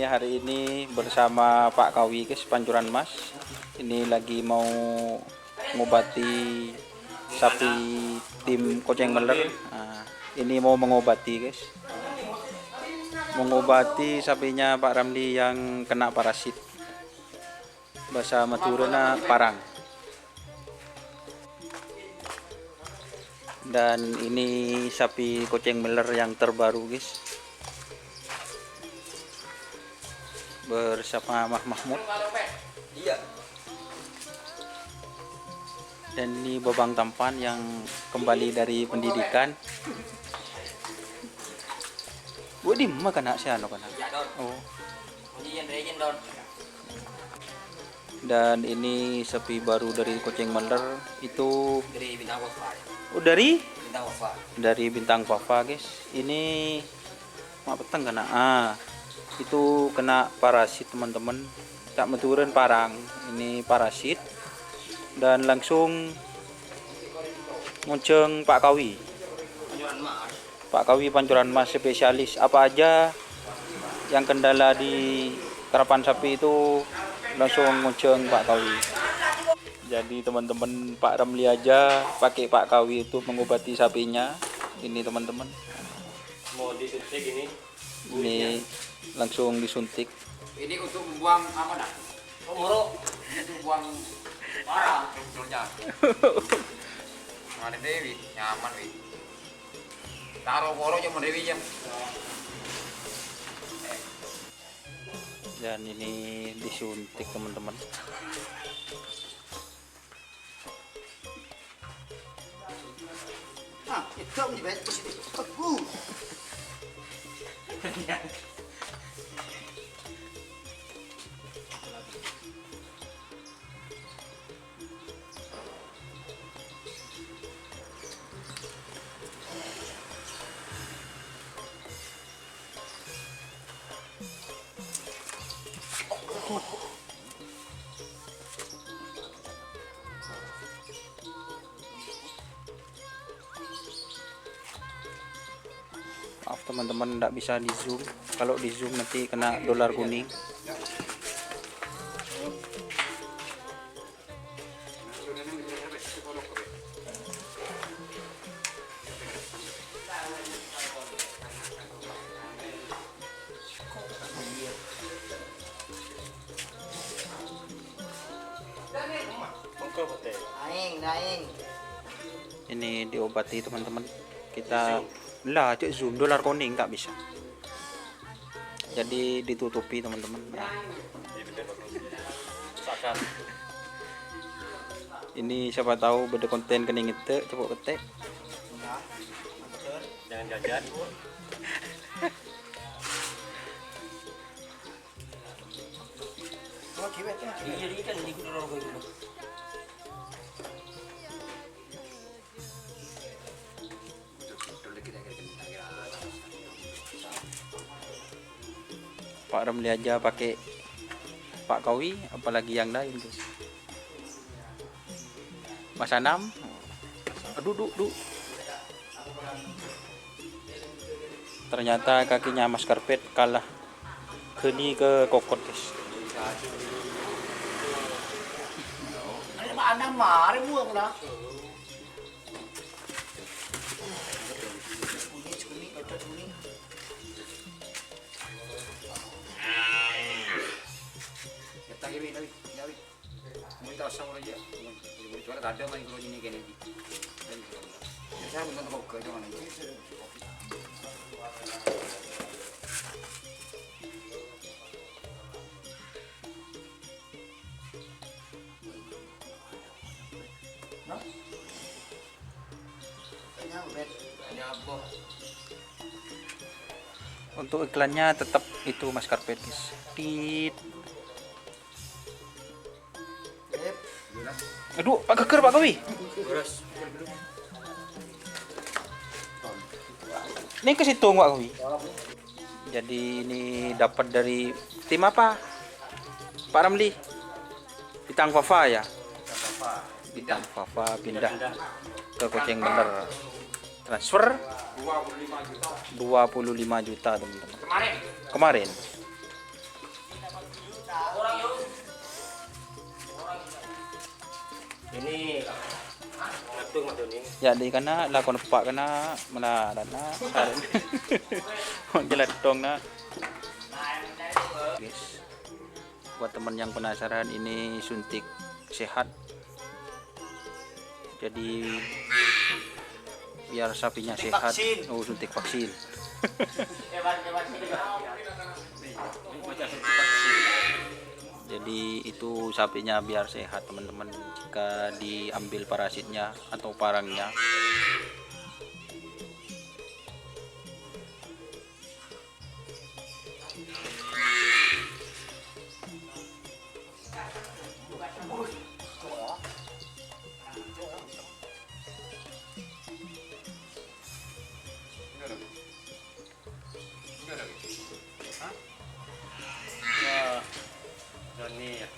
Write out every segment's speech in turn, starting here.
hari ini bersama Pak Kawi guys, Pancuran Mas. Ini lagi mau ngobati sapi tim Koceng Meler. Nah, ini mau mengobati guys. Mengobati sapinya Pak Ramli yang kena parasit. Bahasa Maduranya parang. Dan ini sapi Koceng Meler yang terbaru guys, bersama Mahmud. Dan ini Babang Tampan yang kembali dari pendidikan. Di mana kena siano kena? Oh. Dan ini sapi baru dari Koceng Meler itu dari Bintang Wafa. Oh, dari Bintang Wafa. Dari Bintang Wafa guys. Ini mak petang kena. Itu kena parasit teman-teman. Tak meturun parang. Ini parasit. Dan langsung ngunceng Pak Kawi. Pak Kawi Pancuran Mas spesialis. Apa aja yang kendala di karapan sapi itu langsung ngunceng Pak Kawi. Jadi teman-teman, Pak Ramli aja pakai Pak Kawi itu mengobati sapinya. Ini teman-teman. Mau disuntik ini. Ini langsung disuntik. Ini untuk membuang apa dah? Moro. Untuk buang parah sebetulnya. Ada Dewi, nyaman wi. Taruh moro cuma Dewi jam. Dan ini disuntik teman-teman. Itu menjadi positif. Maaf teman-teman, tidak bisa di zoom. Kalau di zoom nanti kena dolar kuning. Ini diobati teman-teman. Kita lah cek zoom dolar kuning tak bisa. Jadi ditutupi teman-teman. Ya. Ini siapa tahu beda konten kening itu coba ketek. Jangan jajan. Iya, ini kan ikut orang kayak gitu. Pak Ramli aja pakai Pak Kawi, apalagi yang lain guys. Mas Anam, duduk. Ternyata kakinya Mas Karpet kalah ke kokot guys. Ada mari buang lah. Untuk iklannya tetap itu Mas Karpet guys. Aduh, Pak Keker Pak Kawi. Ini ke situ Pak Kawi. Jadi ini dapat dari tim apa? Pak Ramli. Bintang Wafa ya. Bintang Wafa pindah ke Koceng Meler. Transfer 25 juta teman-teman. Kemarin. Ini ngetung mas Doni. Jadi karena lakon pak kena mana dana saling jelas dong na. Guys, buat teman yang penasaran ini suntik sehat. Jadi biar sapinya sehat. Oh, suntik vaksin. Jadi itu sapinya biar sehat teman-teman, jika diambil parasitnya atau parangnya. Doni ya.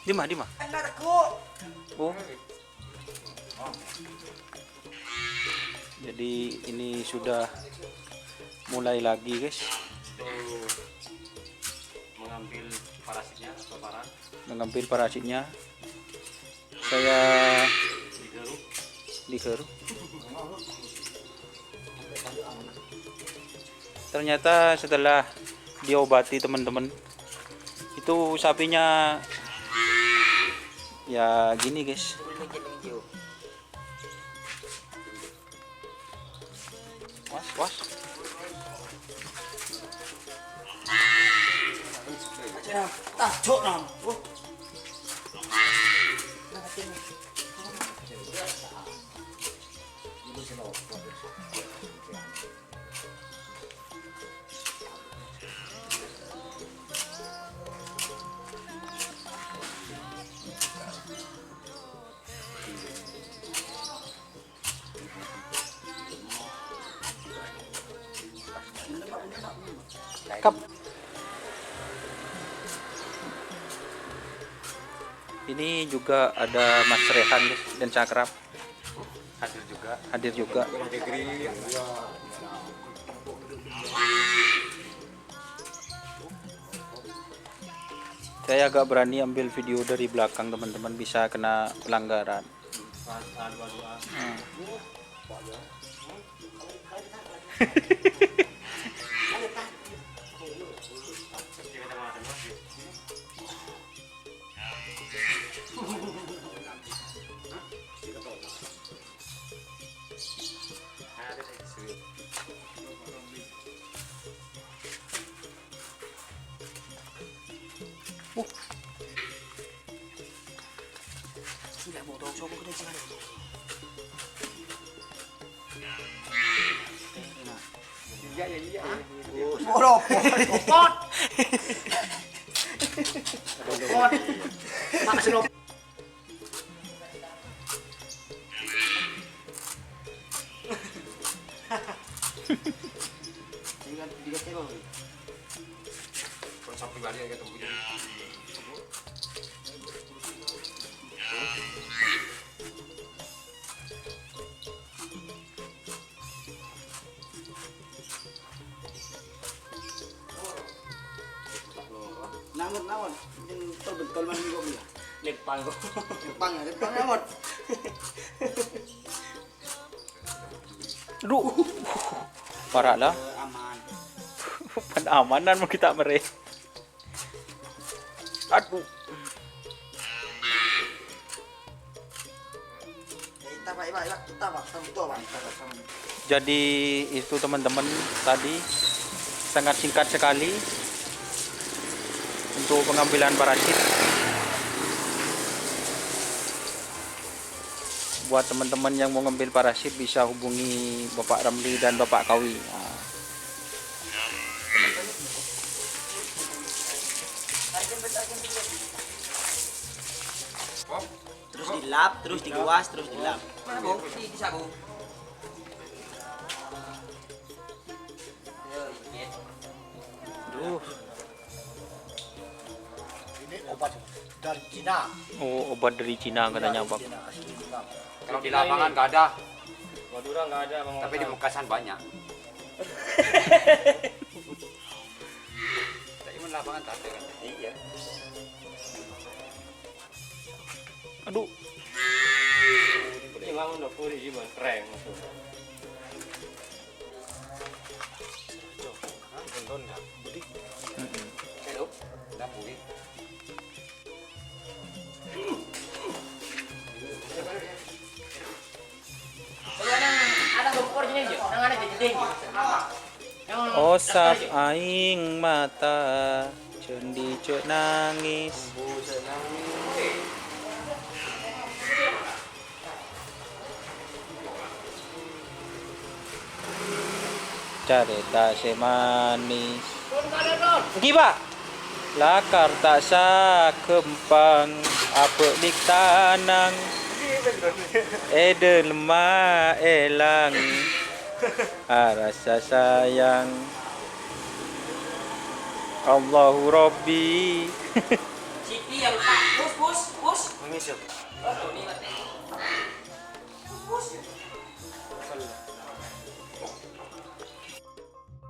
Dima. Oh. Jadi ini sudah mulai lagi guys. Mengambil parasitnya atau parang. Mengambil parasitnya. Saya digeruk. Ternyata setelah diobati teman-teman, itu sapinya ya gini guys. Was. Tajuk nam. Kap. Ini juga ada Mas Rehan guys, dan Cakrap hadir juga. Saya agak berani ambil video dari belakang teman-teman, bisa kena pelanggaran. Namun, yang betul man minggu ya. Lepang kok. Lepang namun. Aduh, parah lah. Aman. Penamanan mau kita mereka. Aduh. Kita pak. Jadi itu teman-teman tadi sangat singkat sekali untuk pengambilan parasit. Buat teman-teman yang mau ngambil parasit bisa hubungi Bapak Ramli dan Bapak Kawi. Nah. Terus dilap, terus dikuas, terus dilap. Mana bu? Di sabu. Duh. obat dari Cina. Oh, obat dari Cina katanya Bang. Cina, asli Cina. Kalau di lapangan nggak ada, Madura nggak ada Bang. tapi di Mekasan banyak. Tapi di lapangan tak ada kan? Iya. Aduh, Ini bangun udah puri sih Bang, keren masuk. Tonton nggak? Hello, dah pulih. Ada dokter jenis aja, yang ada jadi osap aing mata cendi cek nangis. Carita semanis. Giba. Lakar tak sa kempang apa dik tanang. Eden lemah elang. Rasa sayang. Allahu Rabbi. Siti yang tak, pus. Mengisap. Oh, ini